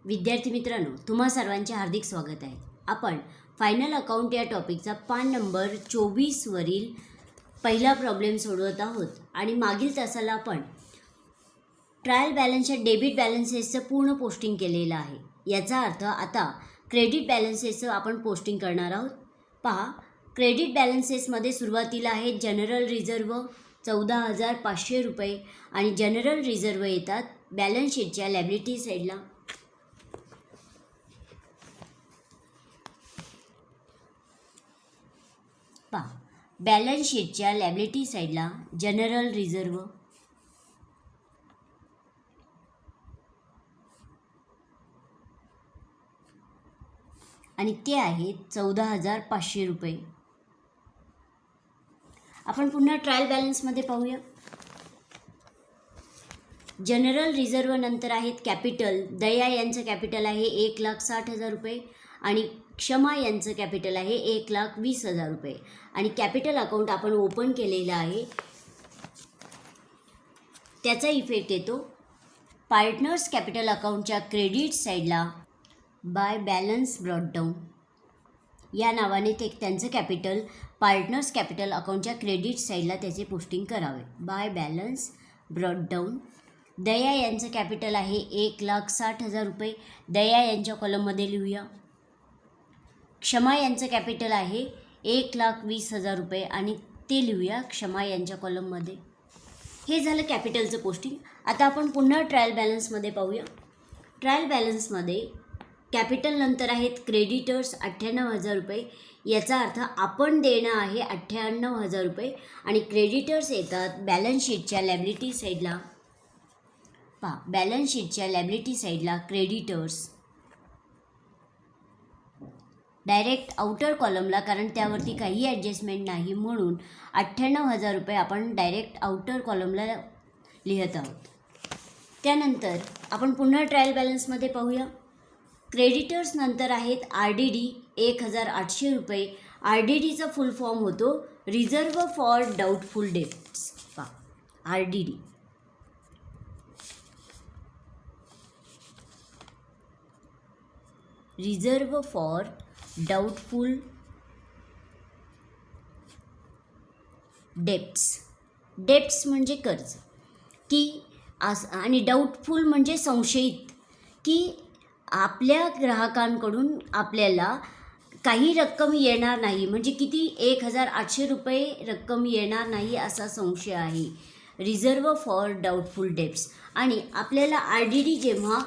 विद्यार्थी मित्रांनो, तुम्हा सर्वांचे हार्दिक स्वागत आहे. आपण फायनल अकाउंट या टॉपिकचा पान नंबर 24 वरील पहिला प्रॉब्लेम सोडवत आहोत आणि मागील तासाला आपण ट्रायल बॅलन्सच्या डेबिट बॅलन्सेसचं पूर्ण पोस्टिंग केलेलं आहे. याचा अर्थ आता क्रेडिट बॅलन्सेसचं आपण पोस्टिंग करणार आहोत. पहा, क्रेडिट बॅलन्सेसमध्ये सुरुवातीला आहे जनरल रिझर्व 14,500 रुपये आणि जनरल रिझर्व येतात बॅलन्स शीटच्या लायबिलिटी साईडला. पहा, बॅलन्स शीटच्या लायबिलिटी साईडला जनरल रिझर्व आणि ते आहेत 14,500 रुपये. आपण पुन्हा ट्रायल बॅलन्समध्ये पाहूया. जनरल रिझर्व नंतर आहेत कॅपिटल. दया यांचं कॅपिटल आहे 1,60,000 रुपये आणि क्षमा यांचं कॅपिटल आहे 1,20,000 रुपये आणि कॅपिटल अकाउंट आपण ओपन केलेलं आहे. त्याचा इफेक्ट येतो पार्टनर्स कॅपिटल अकाउंटच्या क्रेडिट साईडला बाय बॅलन्स ब्रॉडडाऊन या नावाने ते त्यांचं कॅपिटल पार्टनर्स कॅपिटल अकाउंटच्या क्रेडिट साईडला त्याचे पोस्टिंग करावे बाय बॅलन्स ब्रॉडडाऊन. दया यांचं कॅपिटल आहे 1,60,000 रुपये. दया यांच्या कॉलममध्ये लिहूया. क्षमा यांचं कॅपिटल आहे 1,20,000 रुपये आणि ते लिहूया क्षमा यांच्या कॉलममध्ये. हे झालं कॅपिटलचं पोस्टिंग. आता आपण पुन्हा ट्रायल बॅलन्समध्ये पाहूया. ट्रायल बॅलन्समध्ये कॅपिटल नंतर आहेत क्रेडिटर्स 98,000 रुपये. याचा अर्थ आपण देणं आहे 98,000 रुपये आणि क्रेडिटर्स येतात बॅलन्स शीटच्या लायबिलिटी साईडला. पहा, बॅलन्स शीटच्या लायबिलिटी साईडला क्रेडिटर्स डायरेक्ट आउटर कॉलमला, कारण त्यावरती काही ॲडजस्टमेंट नाही म्हणून 98,000 रुपये आपण डायरेक्ट आउटर कॉलमला लिहित आहोत. त्यानंतर आपण पुन्हा ट्रायल बॅलन्समध्ये पाहूया. क्रेडिटर्स नंतर आहेत RDD 1,800 रुपये. RDDचा फुल फॉर्म होतो रिझर्व फॉर डाऊटफुल डेट्स. पहा, RDD reserve for doubtful debts म्हणजे कर्ज की आणि डाऊटफुल म्हणजे संशयित की आपल्या ग्राहकांकडून आपल्याला काही रक्कम येणार नाही, म्हणजे किती 1,800 रुपये रक्कम येणार नाही असा संशय आहे. Reserve for doubtful debts. आणि आपल्याला RDD जेव्हा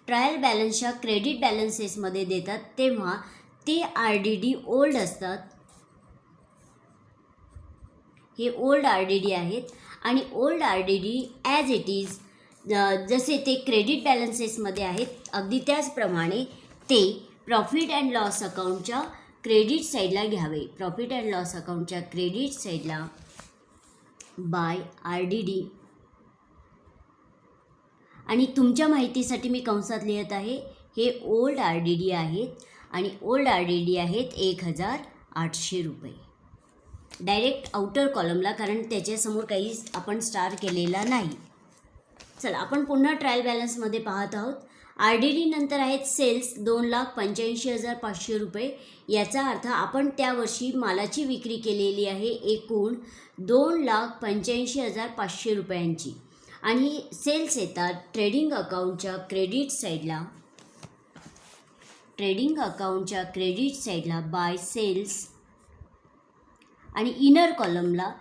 ट्रायल बॅलन्सच्या क्रेडिट बॅलन्सेसमध्ये देतात तेव्हा ते RDD ओल्ड असतात. हे ओल्ड RDD आहेत आणि old RDD as it is जसे ते क्रेडिट बॅलन्सेसमध्ये आहेत अगदी त्याचप्रमाणे ते प्रॉफिट अँड लॉस अकाउंटच्या क्रेडिट साईडला घ्यावे. प्रॉफिट अँड लॉस अकाउंटच्या क्रेडिट साईडला बाय RDD. आणि तुमच्या माहितीसाठी मी कंसात लिहित आहे, हे ओल्ड RDD आहेत आणि ओल्ड RDD आहेत 1,800 रुपये डायरेक्ट आउटर कॉलमला, कारण त्याच्यासमोर काही आपण स्टार केलेला नाही. चला आपण पुन्हा ट्रायल बॅलन्समध्ये पाहत आहोत. RDD नंतर आहेत सेल्स 2,85,500 रुपये. याचा अर्थ आपण त्या वर्षी मालाची विक्री केलेली आहे एकूण 2,85,500 रुपयांची आणि सेल्स येतात ट्रेडिंग अकाउंटच्या क्रेडिट साईडला. ट्रेडिंग अकाउंटच्या क्रेडिट साईडला बाय सेल्स आणि इनर कॉलमला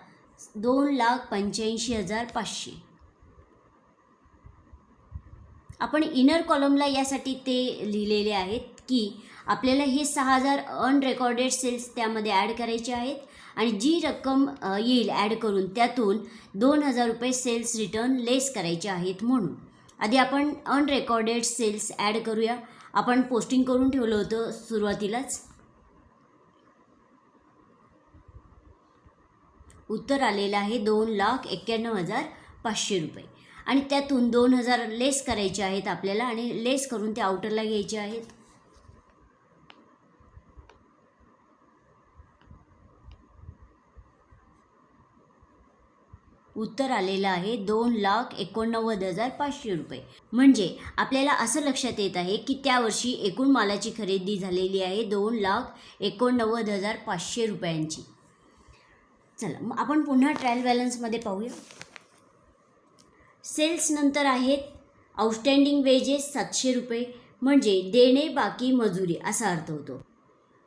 2,85,500. आपण इनर कॉलमला यासाठी ते लिहिलेले आहेत की आपल्याला हे 6,000 अनरेकॉर्डेड सेल्स त्यामध्ये ॲड करायचे आहेत आणि जी रक्कम येईल ॲड करून त्यातून 2,000 रुपये सेल्स रिटर्न लेस करायचे आहेत. म्हणून आधी आपण अनरेकॉर्डेड सेल्स ॲड करूया. आपण पोस्टिंग करून ठेवलं होतं सुरुवातीलाच. उत्तर आलेलं आहे 2,91,500 रुपये आणि त्यातून 2,000 लेस करायचे आहेत आपल्याला आणि लेस करून ते आउटरला घ्यायचे आहेत. उत्तर आलेलं आहे 2,89,500 रुपये. म्हणजे आपल्याला असं लक्षात येत आहे की त्या वर्षी एकूण मालाची खरेदी झालेली आहे 2,89,500 रुपयांची. चला मग आपण पुन्हा ट्रायल बॅलन्समध्ये पाहूया. सेल्स नंतर आहेत आउटस्टँडिंग वेजेस 700 रुपये, म्हणजे देणे बाकी मजुरी असा अर्थ होतो.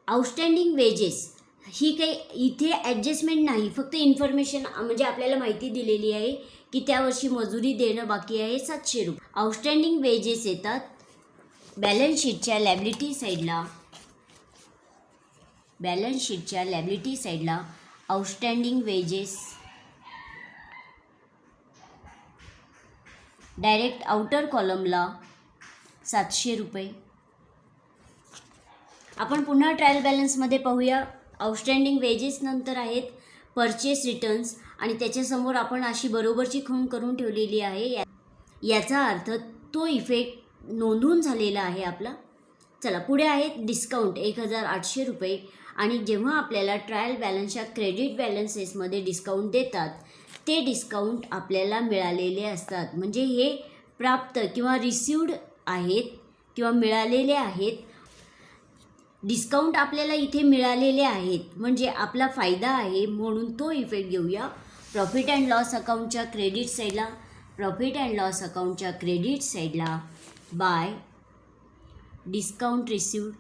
आउटस्टँडिंग वेजेस ही काही इथे ॲडजस्टमेंट नाही, फक्त इन्फॉर्मेशन म्हणजे आपल्याला माहिती दिलेली आहे की त्या वर्षी मजुरी देणं बाकी आहे 700 रुपये. आउटस्टँडिंग वेजेस येतात बॅलन्स शीटच्या लॅबिलिटी साईडला आउटस्टँडिंग वेजेस डायरेक्ट आउटर कॉलमला 700 रुपये. आपण पुन्हा ट्रायल बॅलन्समध्ये पाहूया. आउटस्टँडिंग वेजेस नंतर आहेत परचेस रिटर्न्स आणि त्याच्यासमोर आपण अशी बरोबरची खूण करून ठेवलेली आहे. याचा अर्थ तो इफेक्ट नोंदवून झालेला आहे आपला. चला पुढे आहेत डिस्काउंट 1,800 रुपये. आणि जेव्हा आपल्याला ट्रायल बॅलन्सच्या क्रेडिट बॅलन्सेसमध्ये डिस्काउंट देतात ते डिस्काउंट आपल्याला मिळालेले असतात, म्हणजे हे प्राप्त किंवा रिसिव्ड आहेत किंवा मिळालेले आहेत. डिस्काउंट आपल्याला इथे मिळालेले आहेत म्हणजे आपला फायदा आहे, म्हणून तो इफेक्ट घेऊया. प्रॉफिट अँड लॉस अकाउंटच्या क्रेडिट साईडला बाय डिस्काउंट रिसिव्ड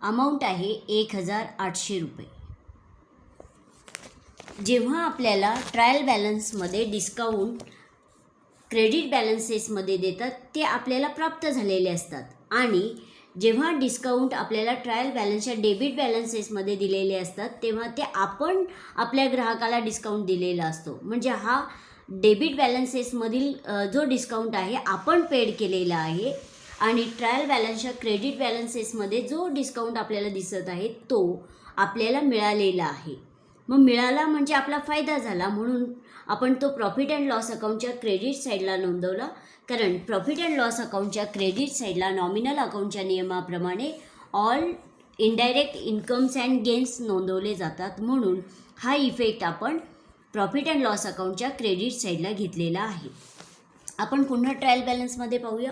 अमाऊंट आहे 1,800 रुपये. जेव्हा आपल्याला ट्रायल बॅलन्समध्ये डिस्काउंट क्रेडिट बॅलन्सेसमध्ये देतात ते आपल्याला प्राप्त झालेले असतात, आणि जेव्हा डिस्काउंट आपल्याला ट्रायल बॅलन्सच्या डेबिट बॅलन्सेसमध्ये दिलेले असतात तेव्हा ते आपण आपल्या ग्राहकाला डिस्काउंट दिलेला असतो. म्हणजे हा डेबिट बॅलन्सेसमधील जो डिस्काउंट आहे आपण पेड केलेला आहे, आणि ट्रायल बॅलन्सच्या क्रेडिट बॅलन्सेसमध्ये जो डिस्काउंट आपल्याला दिसत आहे तो आपल्याला मिळालेला आहे. मग मिळाला म्हणजे आपला फायदा झाला, म्हणून आपण तो प्रॉफिट अँड लॉस अकाउंटच्या क्रेडिट साईडला नोंदवला. कारण प्रॉफिट अँड लॉस अकाउंटच्या क्रेडिट साईडला नॉमिनल अकाउंटच्या नियमाप्रमाणे all indirect incomes and gains नोंदवले जातात, म्हणून हा इफेक्ट आपण प्रॉफिट अँड लॉस अकाउंटच्या क्रेडिट साईडला घेतलेला आहे. आपण पुन्हा ट्रायल बॅलन्समध्ये पाहूया.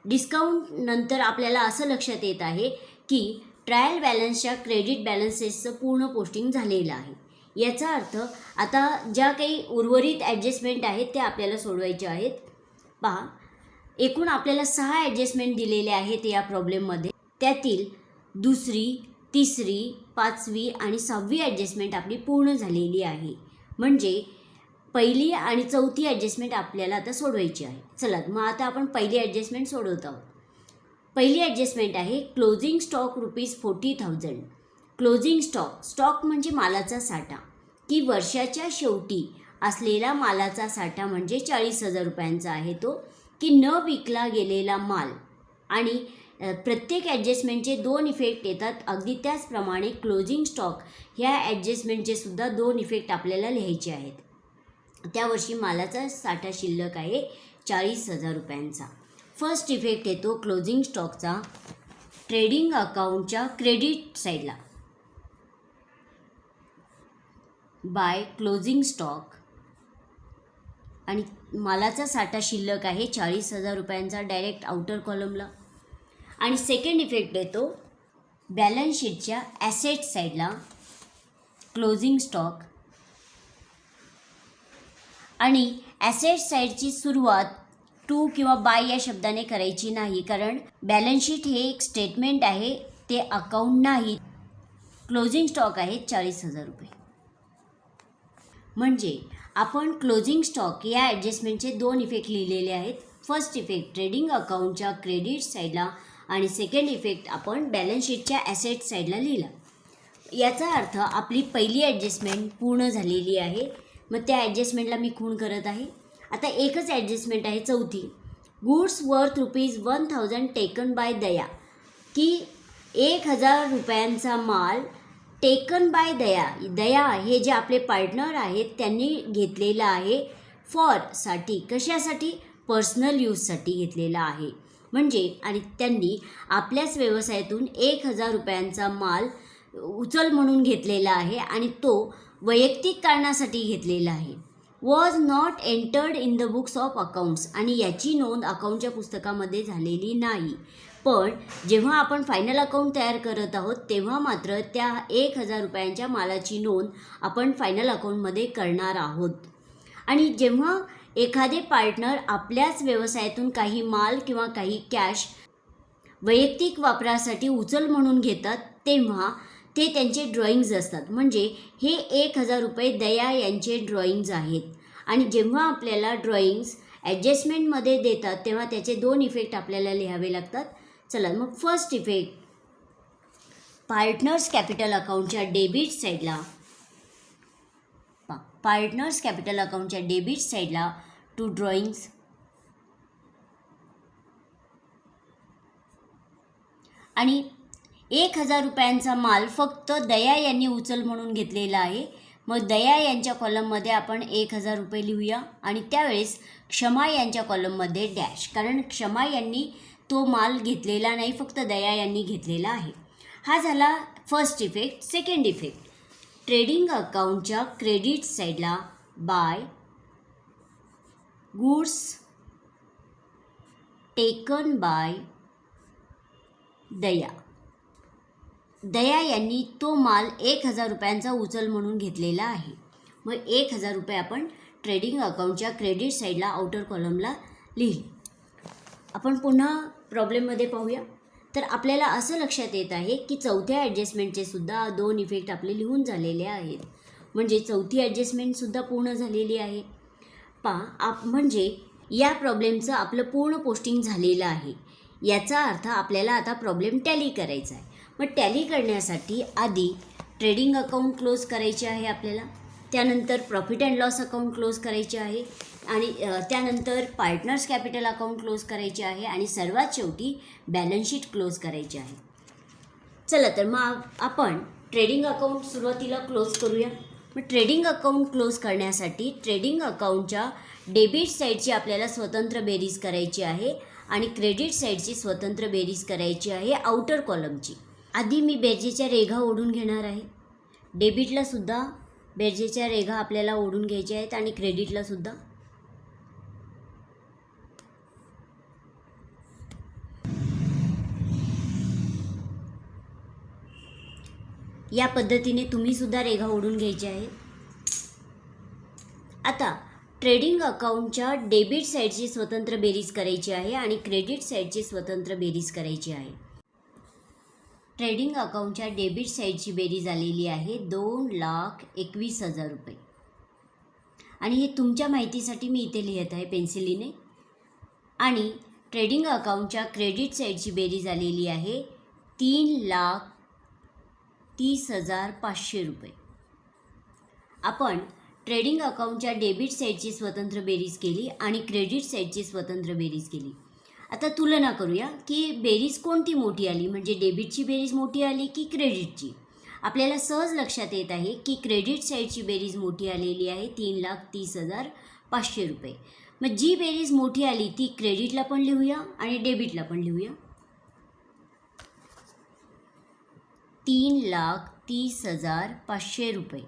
डिस्काउंट नंतर आपल्याला असं लक्षात येत आहे की ट्रायल बॅलन्सच्या क्रेडिट बॅलन्सेसचं पूर्ण पोस्टिंग झालेलं आहे. याचा अर्थ आता ज्या काही उर्वरित ॲडजस्टमेंट आहेत त्या आपल्याला सोडवायच्या आहेत. पहा, एकूण आपल्याला 6 ॲडजस्टमेंट दिलेले आहेत या प्रॉब्लेममध्ये. त्यातील दुसरी, तिसरी, 5वी आणि 6वी ॲडजस्टमेंट आपली पूर्ण झालेली आहे. म्हणजे पहिली आणि 4थी ॲडजस्टमेंट आपल्याला आता सोडवायची आहे. चला मग आता आपण पहिली ॲडजस्टमेंट सोडवत आहोत. पहिली ॲडजस्टमेंट आहे क्लोजिंग स्टॉक ₹40,000. क्लोजिंग स्टॉक म्हणजे मालाचा साठा, की वर्षाच्या शेवटी असलेला मालाचा साठा म्हणजे 40,000 रुपयांचा आहे तो, की न विकला गेलेला माल. आणि प्रत्येक ॲडजस्टमेंटचे 2 इफेक्ट येतात. अगदी त्याचप्रमाणे क्लोजिंग स्टॉक ह्या ॲडजस्टमेंटचे सुद्धा 2 इफेक्ट आपल्याला लिहायचे आहेत. त्या वर्षी मालाचा साठा शिल्लक आहे 40,000 रुपयांचा. फर्स्ट इफेक्ट येतो क्लोजिंग स्टॉकचा ट्रेडिंग अकाउंटच्या क्रेडिट साईडला बाय क्लोजिंग स्टॉक, आणि मालाचा साठा शिल्लक आहे 40,000 रुपयांचा डायरेक्ट आउटर कॉलमला. आणि सेकंड इफेक्ट येतो बॅलन्स शीटच्या ॲसेट साईडला क्लोजिंग स्टॉक, आणि ॲसेट साईडची सुरुवात टू किंवा बाय या शब्दाने करायची नाही, कारण बॅलन्स शीट हे एक स्टेटमेंट आहे, ते अकाउंट नाही. क्लोजिंग स्टॉक आहे 40,000 रुपये. म्हणजे आपण क्लोजिंग स्टॉक या ॲडजस्टमेंटचे 2 इफेक्ट लिहिलेले आहेत. फर्स्ट इफेक्ट ट्रेडिंग अकाउंटच्या क्रेडिट साईडला आणि सेकंड इफेक्ट आपण बॅलन्स शीटच्या ॲसेट साईडला लिहिला. याचा अर्थ आपली पहिली ॲडजस्टमेंट पूर्ण झालेली आहे. मग त्या ॲडजस्टमेंटला मी खूण करत आहे. आता एकच ॲडजस्टमेंट आहे 4थी, गुड्स वर्थ ₹1,000 टेकन बाय दया, की 1,000 रुपयांचा माल टेकन बाय दया हे जे आपले पार्टनर आहेत त्यांनी घेतलेला आहे फॉर साठी. कशासाठी? पर्सनल यूजसाठी घेतलेला आहे. म्हणजे आणि त्यांनी आपल्याच व्यवसायातून 1,000 रुपयांचा माल उचल म्हणून घेतलेला आहे आणि तो वैयक्तिक कारणासाठी घेतलेला आहे. Was not entered in the books of accounts, आणि याची नोंद अकाउंटच्या पुस्तकामध्ये झालेली नाही. पण जेव्हा आपण फायनल अकाउंट तयार करत आहोत तेव्हा मात्र त्या 1,000 रुपयांच्या मालाची नोंद आपण फायनल अकाउंटमध्ये करणार आहोत. आणि जेव्हा एखादे पार्टनर आपल्याच व्यवसायातून काही माल किंवा काही कॅश वैयक्तिक वापरासाठी उचल म्हणून घेतात तेव्हा ते त्यांचे ड्रॉइंग्ज असतात. म्हणजे हे 1,000 रुपये दया यांचे ड्रॉइंग्ज आहेत. आणि जेव्हा आपल्याला ड्रॉइंग्ज ॲडजस्टमेंटमध्ये देतात तेव्हा त्याचे 2 इफेक्ट आपल्याला लिहावे लागतात. चला मग फर्स्ट इफेक्ट, पार्टनर्स कॅपिटल अकाउंटच्या डेबिट साईडला टू ड्रॉइंग्स आणि 1,000 रुपयांचा माल फक्त दया यांनी उचल म्हणून घेतलेला आहे. मग दया यांच्या कॉलममध्ये आपण 1,000 रुपये लिहूया आणि त्यावेळेस क्षमा यांच्या कॉलममध्ये डॅश, कारण क्षमा यांनी तो माल घेतलेला नाही, फक्त दया यांनी घेतलेला आहे. हा झाला first effect. Second effect, trading अकाउंटच्या क्रेडिट साईडला by goods taken by Daya यांनी तो माल 1,000 रुपयांचा उचल म्हणून घेतलेला आहे. मग 1,000 रुपये आपण ट्रेडिंग अकाउंटच्या क्रेडिट साईडला आउटर कॉलमला लिहिले. आपण पुन्हा प्रॉब्लेममध्ये पाहूया. तर आपल्याला असं लक्षात येत आहे की चौथ्या ॲडजस्टमेंटचे सुद्धा 2 इफेक्ट आपले लिहून झालेले आहेत. म्हणजे चौथी ॲडजस्टमेंटसुद्धा पूर्ण झालेली आहे. म्हणजे या प्रॉब्लेमचं आपलं पूर्ण पोस्टिंग झालेलं आहे. याचा अर्थ आपल्याला आता प्रॉब्लेम टॅली करायचा आहे. मग टॅली करण्यासाठी आधी ट्रेडिंग अकाउंट क्लोज करायचे आहे आपल्याला, त्यानंतर profit and loss account close करायचे आहे आणि त्यानंतर पार्टनर्स कॅपिटल अकाउंट क्लोज करायचे आहे आणि सर्वात शेवटी बॅलन्स शीट क्लोज करायचे आहे. चला तर मग आपण ट्रेडिंग अकाउंट सुरुवातीला क्लोज करूया. मग ट्रेडिंग अकाउंट क्लोज करण्यासाठी ट्रेडिंग अकाउंटच्या डेबिट साईडची आपल्याला स्वतंत्र बेरीज करायची आहे आणि क्रेडिट साईडची स्वतंत्र बेरीज करायची आहे आउटर कॉलमची. आधी मी बेरजेच्या रेघा ओढून घेणार आहे. डेबिटला सुद्धा बेरजेच्या रेघा आपल्याला ओढून घ्यायच्या आहेत आणि क्रेडिटला सुद्धा. या पद्धतीने तुम्ही सुद्धा रेघा ओढून घ्यायच्या आहेत. आता ट्रेडिंग अकाउंटच्या डेबिट साईडची स्वतंत्र बेरीज करायची आहे आणि क्रेडिट साईडची स्वतंत्र बेरीज करायची आहे. ट्रेडिंग अकाउंटच्या डेबिट साईडची बेरीज आलेली आहे 2,21,000 रुपये. आणि हे तुमच्या माहितीसाठी मी इथे लिहित आहे पेन्सिलीने. आणि ट्रेडिंग अकाउंटच्या क्रेडिट साईडची बेरीज आलेली आहे 3,30,500 रुपये. आपण ट्रेडिंग अकाउंटच्या डेबिट साईडची स्वतंत्र बेरीज केली आणि क्रेडिट साईडची स्वतंत्र बेरीज केली. आता तुलना करूया की बेरीज कोणती मोठी आली, म्हणजे डेबिटची बेरीज मोठी आली की क्रेडिटची. आपल्याला सहज लक्षात येत आहे की क्रेडिट साईडची बेरीज मोठी आलेली आहे 3,30,500 रुपये. मग जी बेरीज मोठी आली ती क्रेडिटला पण लिहूया आणि डेबिटला पण लिहूया. 3,30,500 रुपये.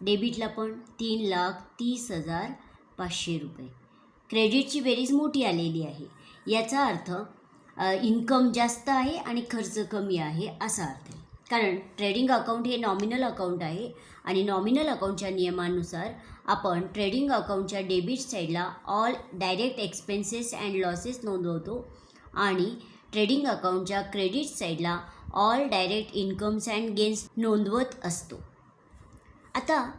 डेबिटला पण 3,30,500 रुपये. क्रेडिटची बेरीज मोठी आलेली आहे. याचा अर्थ इन्कम जास्त आहे आणि खर्च कमी आहे असा अर्थ आहे. कारण ट्रेडिंग अकाउंट हे नॉमिनल अकाउंट आहे आणि नॉमिनल अकाउंटच्या नियमानुसार आपण ट्रेडिंग अकाउंटच्या डेबिट साईडला all direct expenses and losses नोंदवतो आणि ट्रेडिंग अकाउंटच्या क्रेडिट साईडला all direct incomes and gains नोंदवत असतो. आता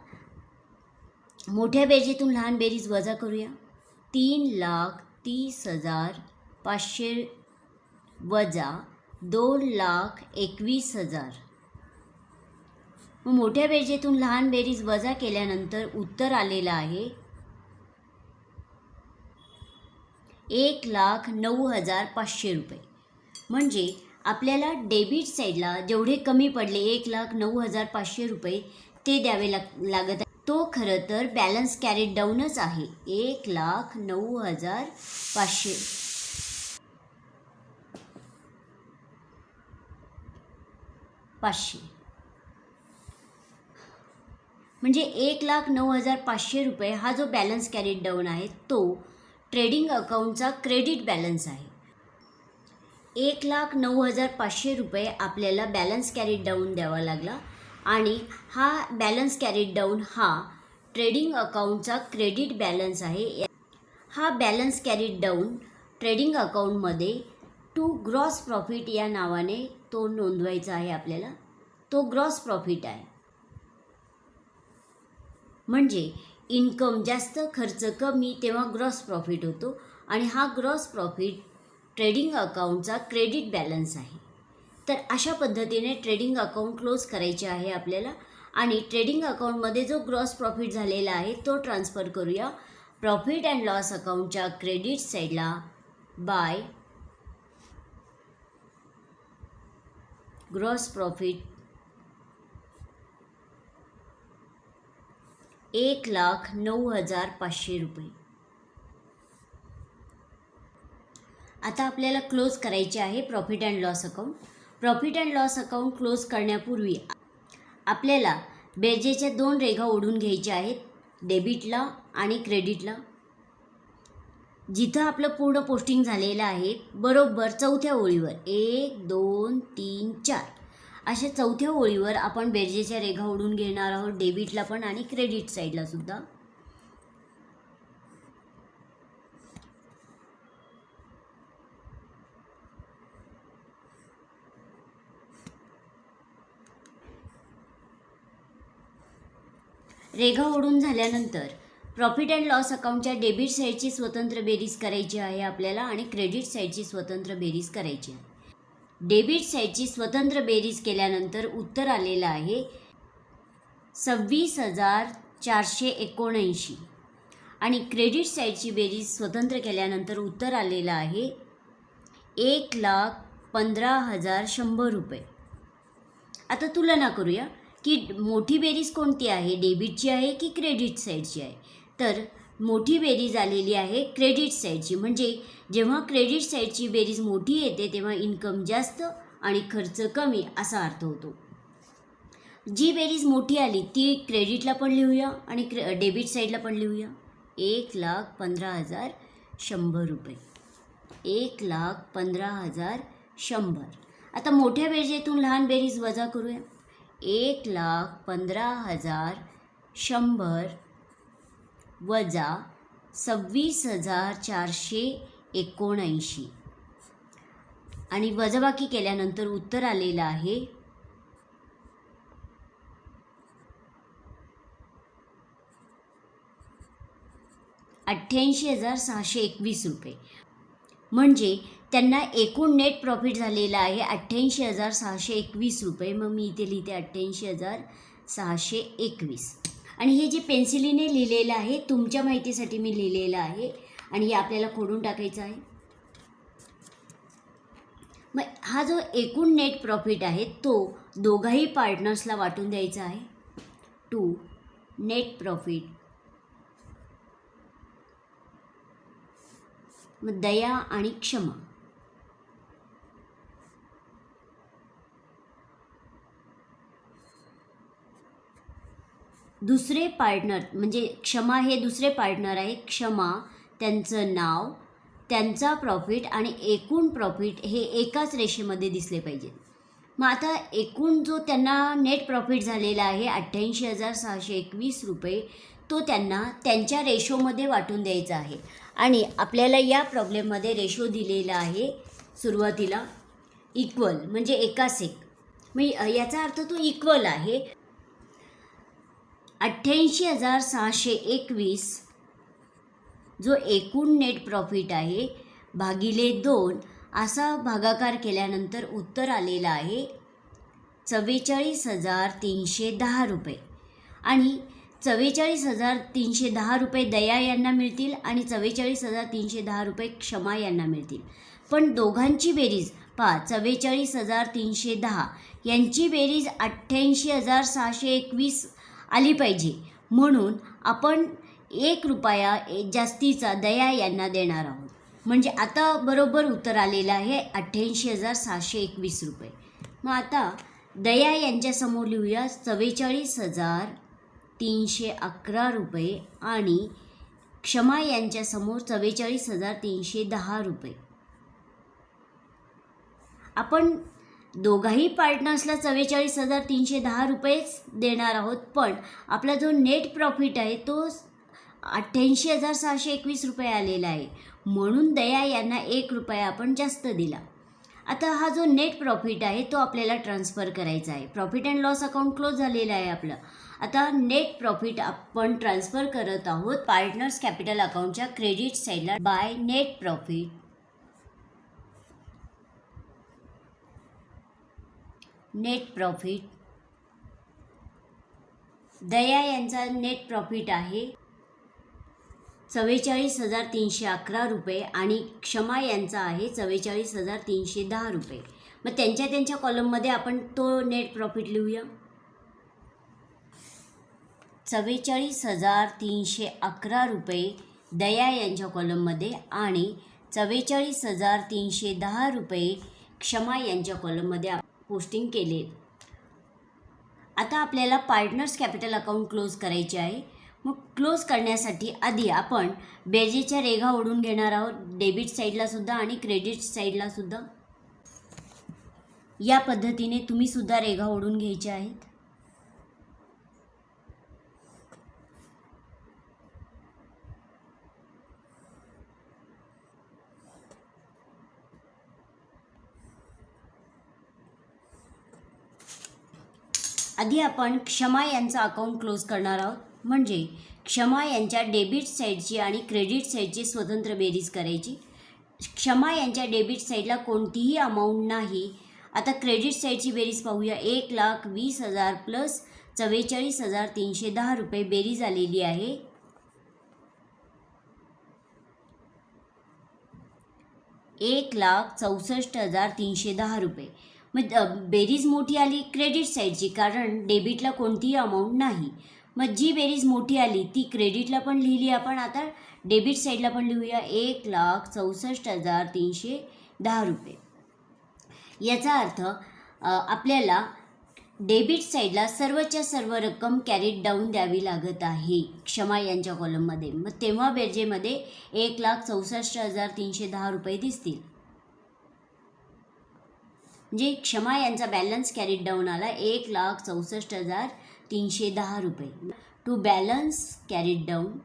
मोठ्या बेरजेतून लहान बेरीज वजा करूया. 3,30,500 वजा 2,21,000. मग मोठ्या बेरजेतून लहान बेरीज वजा केल्यानंतर उत्तर आलेलं आहे 1,09,500 रुपये. म्हणजे आपल्याला डेबिट साईडला जेवढे कमी पडले 1,09,500 रुपये ते द्यावे लागत आहे. तो खरं तर बॅलन्स कॅरीड डाऊनच आहे 1,09,500. 500 म्हणजे 1,09,500 रुपये हा जो बॅलन्स कॅरीड डाऊन आहे तो ट्रेडिंग अकाउंटचा क्रेडिट बॅलन्स आहे. 1,09,500 रुपये आपल्याला बॅलन्स कॅरीड डाऊन द्यावा लागला आणि हा बॅलन्स कॅरीड डाऊन हा ट्रेडिंग अकाउंटचा क्रेडिट बॅलन्स आहे. हा बॅलन्स कॅरीड डाऊन ट्रेडिंग अकाउंटमध्ये टू ग्रॉस प्रॉफिट या नावाने तो नोंदवायचा आहे आपल्याला. तो ग्रॉस प्रॉफिट आहे. म्हणजे इन्कम जास्त खर्च कमी तेव्हा ग्रॉस प्रॉफिट होतो आणि हा ग्रॉस प्रॉफिट ट्रेडिंग अकाउंटचा क्रेडिट बॅलन्स आहे. तर अशा पद्धतीने ट्रेडिंग अकाउंट क्लोज करायचे आहे आपल्याला आणि ट्रेडिंग अकाउंटमध्ये जो ग्रॉस प्रॉफिट झालेला आहे तो ट्रान्सफर करूया प्रॉफिट अँड लॉस अकाउंटच्या क्रेडिट साईडला बाय ग्रॉस प्रॉफिट 1,09,500 रुपये. आता आपल्याला क्लोज करायचे आहे profit and loss account. Profit and loss account close करण्यापूर्वी आपल्याला बेरजेच्या 2 रेघा ओढून घ्यायच्या आहेत, डेबिटला आणि क्रेडिटला. जिथं आपलं पूर्ण पोस्टिंग झालेलं आहे बरोबर चौथ्या ओळीवर 1 2 3 4 अशा चौथ्या ओळीवर आपण बेरजेच्या रेघा ओढून घेणार आहोत, डेबिटला पण आणि क्रेडिट साईडला सुद्धा. रेघा ओढून झाल्यानंतर प्रॉफिट अँड लॉस अकाउंटच्या डेबिट साईडची स्वतंत्र बेरीज करायची आहे आपल्याला आणि क्रेडिट साईडची स्वतंत्र बेरीज करायची आहे. डेबिट साईडची स्वतंत्र बेरीज केल्यानंतर उत्तर आलेलं आहे 26,479 आणि क्रेडिट साईडची बेरीज स्वतंत्र केल्यानंतर उत्तर आलेलं आहे 1,15,100 रुपये. आता तुलना करूया की मोठी बेरीज कोणती आहे, डेबिटची आहे की क्रेडिट साईडची आहे. तर मोठी बेरीज आलेली आहे क्रेडिट साईडची. म्हणजे जेव्हा क्रेडिट साईडची बेरीज मोठी येते तेव्हा इन्कम जास्त आणि खर्च कमी असा अर्थ होतो. जी बेरीज मोठी आली ती क्रेडिटला पण लिहूया आणि डेबिट साईडला पण लिहूया. 1,15,100 रुपये. 1,15,100. आता मोठ्या बेरजेतून लहान बेरीज वजा करूया. 1,15,100 वजा 26,479 आणि वजाबाकी केल्यानंतर उत्तर आलेलं आहे 88,621 रुपये. म्हणजे त्यांना एकूण नेट प्रॉफिट झालेला आहे 88,621 रुपये. मग मी इथे लिहिते 88,621 आणि हे जे पेन्सिलीने लिहिलेलं आहे तुमच्या माहितीसाठी मी लिहिलेलं आहे आणि हे आपल्याला खोडून टाकायचं आहे. मग हा जो एकूण नेट प्रॉफिट आहे तो दोघाही पार्टनर्सला वाटून द्यायचा आहे. To net profit. मग दया आणि क्षमा. दुसरे पार्टनर म्हणजे क्षमा हे दुसरे पार्टनर आहे. क्षमा त्यांचं नाव, त्यांचा प्रॉफिट आणि एकूण प्रॉफिट हे एकाच रेषेमध्ये दिसले पाहिजे. मग आता एकूण जो त्यांना नेट प्रॉफिट झालेला आहे 88,621 रुपये तो त्यांना त्यांच्या रेशोमध्ये वाटून द्यायचा आहे. आणि आपल्याला या प्रॉब्लेममध्ये रेशो दिलेला आहे सुरुवातीला इक्वल म्हणजे एकास एक. मग याचा अर्थ तो इक्वल आहे. 88,621 जो एकूण नेट प्रॉफिट आहे भागिले 2 असा भागाकार केल्यानंतर उत्तर आलेलं आहे 44,310 रुपये. आणि 44,310 रुपये दया यांना मिळतील आणि 44,310 रुपये क्षमा यांना मिळतील. पण दोघांची बेरीज पहा 44,310 यांची बेरीज 88,621 आली पाहिजे. म्हणून आपण 1 रुपया जास्तीचा दया यांना देणार आहोत. म्हणजे आता बरोबर उत्तर आलेलं आहे 88,621 रुपये. मग आता दया यांच्यासमोर लिहूया 44,311 रुपये आणि क्षमा यांच्यासमोर 44,310 रुपये. आपण दोघाही पार्टनर्सला 44,310 रुपयेच देणार आहोत, पण आपला जो नेट प्रॉफिट आहे तो 88,621 रुपये आलेला आहे, म्हणून दया यांना 1 रुपया आपण जास्त दिला. आता हा जो नेट प्रॉफिट आहे तो आपल्याला ट्रान्सफर करायचा आहे. Profit and loss account close झालेलं आहे आपलं. आता नेट प्रॉफिट आपण ट्रान्सफर करत आहोत पार्टनर्स कॅपिटल अकाउंटच्या क्रेडिट साईडला by net profit. Net profit Daya यांचा नेट प्रॉफिट आहे 44,311 रुपये आणि क्षमा यांचा आहे 44,310 रुपये. मग त्यांच्या कॉलममध्ये आपण तो नेट प्रॉफिट लिहूया. 44,311 रुपये दया यांच्या कॉलममध्ये आणि 44,310 रुपये क्षमा यांच्या कॉलममध्ये पोस्टिंग केले. आता आपल्याला पार्टनर्स कॅपिटल अकाउंट क्लोज करायचे आहे. मग क्लोज करण्यासाठी आधी आपण बेरजेच्या रेघा ओढून घेणार आहोत, डेबिट साईडला सुद्धा आणि क्रेडिट साईडला सुद्धा. या पद्धतीने तुम्ही सुद्धा रेघा ओढून घ्यायच्या आहेत. आधी आपण क्षमा यांचा अकाउंट क्लोज करणार आहोत, म्हणजे क्षमा यांच्या डेबिट साईडची आणि क्रेडिट साईडची स्वतंत्र बेरीज करायची. क्षमा यांच्या डेबिट साईडला कोणतीही अमाऊंट नाही. आता क्रेडिट साईडची बेरीज पाहूया. 1,20,000 प्लस 44,310 रुपये बेरीज आलेली आहे 1,64,310 रुपये. मग बेरीज मोठी आली क्रेडिट साईडची, कारण डेबिटला कोणतीही अमाऊंट नाही. मग जी बेरीज मोठी आली ती क्रेडिटला पण लिहिली आपण. आता डेबिट साईडला पण लिहूया 1,64,310 रुपये. याचा अर्थ आपल्याला डेबिट साईडला सर्वच्या सर्व रक्कम कॅरीड डाऊन द्यावी लागत आहे क्षमा यांच्या कॉलममध्ये. मग तेव्हा बेरजेमध्ये 1,64,310 रुपये दिसतील. म्हणजे क्षमा यांचा बॅलन्स कॅरीड डाऊन आला 1,64,310 रुपये. To balance carried down.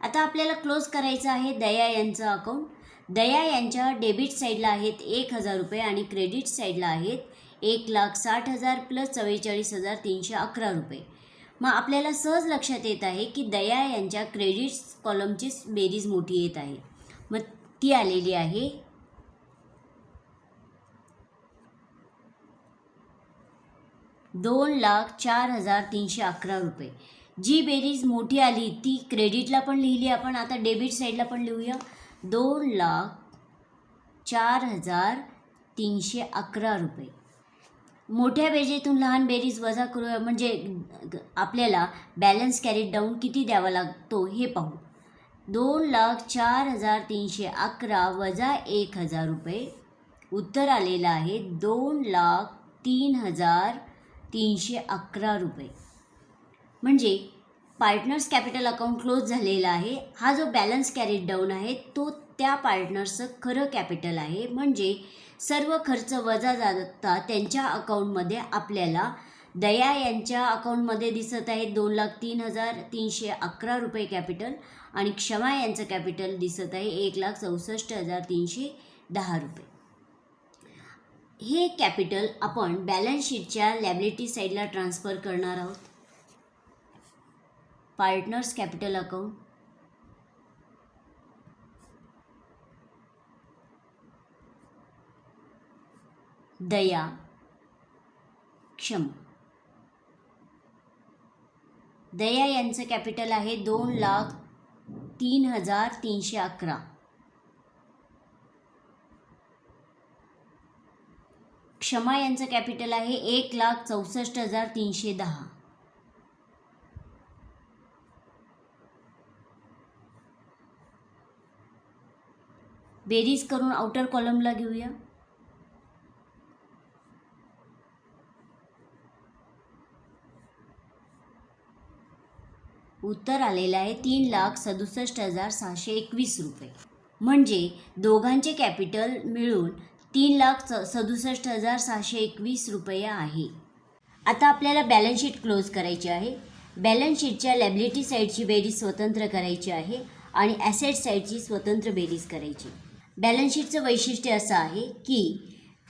आता आपल्याला क्लोज करायचं आहे दया यांचं अकाउंट. दया यांच्या डेबिट साईडला आहेत 1,000 रुपये आणि क्रेडिट साईडला आहेत 1,60,000 प्लस 44,311 रुपये. मग आपल्याला सहज लक्षात येत आहे की दया यांच्या क्रेडिट कॉलमची बेरीज मोठी येत आहे. मग ती आलेली आहे 2,04,311 रुपये. जी बेरीज मोठी आली ती क्रेडिटला पण लिहिली आपण. आता डेबिट साईडला पण लिहूया 2,04,311 रुपये. मोठ्या बेरजेतून लहान बेरीज वजा करूया, म्हणजे आपल्याला बॅलन्स कॅरीड डाऊन किती द्यावा लागतो हे पाहू. 2,04,311 वजा 1,000 रुपये. उत्तर आलेलं आहे 2,03,311 रुपये. म्हणजे पार्टनर्स कॅपिटल अकाउंट क्लोज झालेला आहे. हा जो बॅलन्स कॅरीड डाऊन आहे तो त्या पार्टनर्सचं खरं कॅपिटल आहे. म्हणजे सर्व खर्च वजा जाता त्यांच्या अकाउंटमध्ये आपल्याला दया यांच्या अकाउंटमध्ये दिसत आहे 2,03,311 रुपये कॅपिटल आणि क्षमा यांचं कॅपिटल दिसत आहे 1,64,310 रुपये. हे कॅपिटल आपण बॅलन्स शीटच्या लॅबिलिटी साईडला ट्रान्सफर करणार आहोत. Partners capital account. दया, क्षमा. दया यांचं कॅपिटल आहे 2,03,311. क्षमा यांचं कॅपिटल आहे 1,64,310. बेरीज करून आउटर कॉलमला घेऊया. उत्तर आलेलं आहे 3,67,621 रुपये. म्हणजे दोघांचे कॅपिटल मिळून 3,67,621 रुपये आहे. आता आपल्याला बॅलन्स शीट क्लोज करायची आहे. बॅलन्स शीटच्या लॅबिलिटी साईडची बेरीज स्वतंत्र करायची आहे आणि ॲसेट साईडची स्वतंत्र बेरीज करायची. बॅलन्स शीटचं वैशिष्ट्य असं आहे की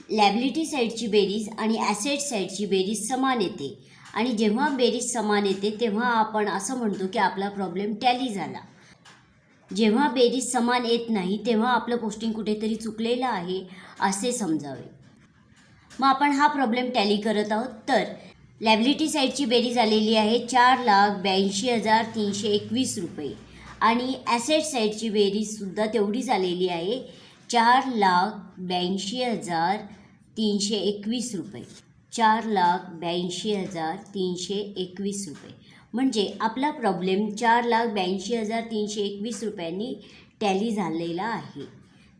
लॅबिलिटी साईडची बेरीज आणि ॲसेट साईडची बेरीज समान येते आणि जेव्हा बेरीज समान येते तेव्हा आपण असं म्हणतो की आपला प्रॉब्लेम टॅली झाला. जेव्हा बेरीज समान येत नाही तेव्हा आपलं पोस्टिंग कुठेतरी चुकलेलं आहे असे समजावे. मग आपण हा प्रॉब्लेम टॅली करत आहोत. तर लॅबिलिटी साईडची बेरीज आलेली आहे 4,82,321 रुपये आणि ॲसेट साईडची बेरीजसुद्धा तेवढीच आलेली आहे 4,82,321 रुपये. 4,82,321 रुपये. म्हणजे आपला प्रॉब्लेम 4,82,321 रुपयांनी टॅली झालेला आहे.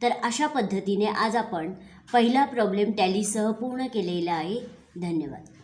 तर अशा पद्धतीने आज आपण पहिला प्रॉब्लेम टॅलीसह पूर्ण केलेला आहे. धन्यवाद.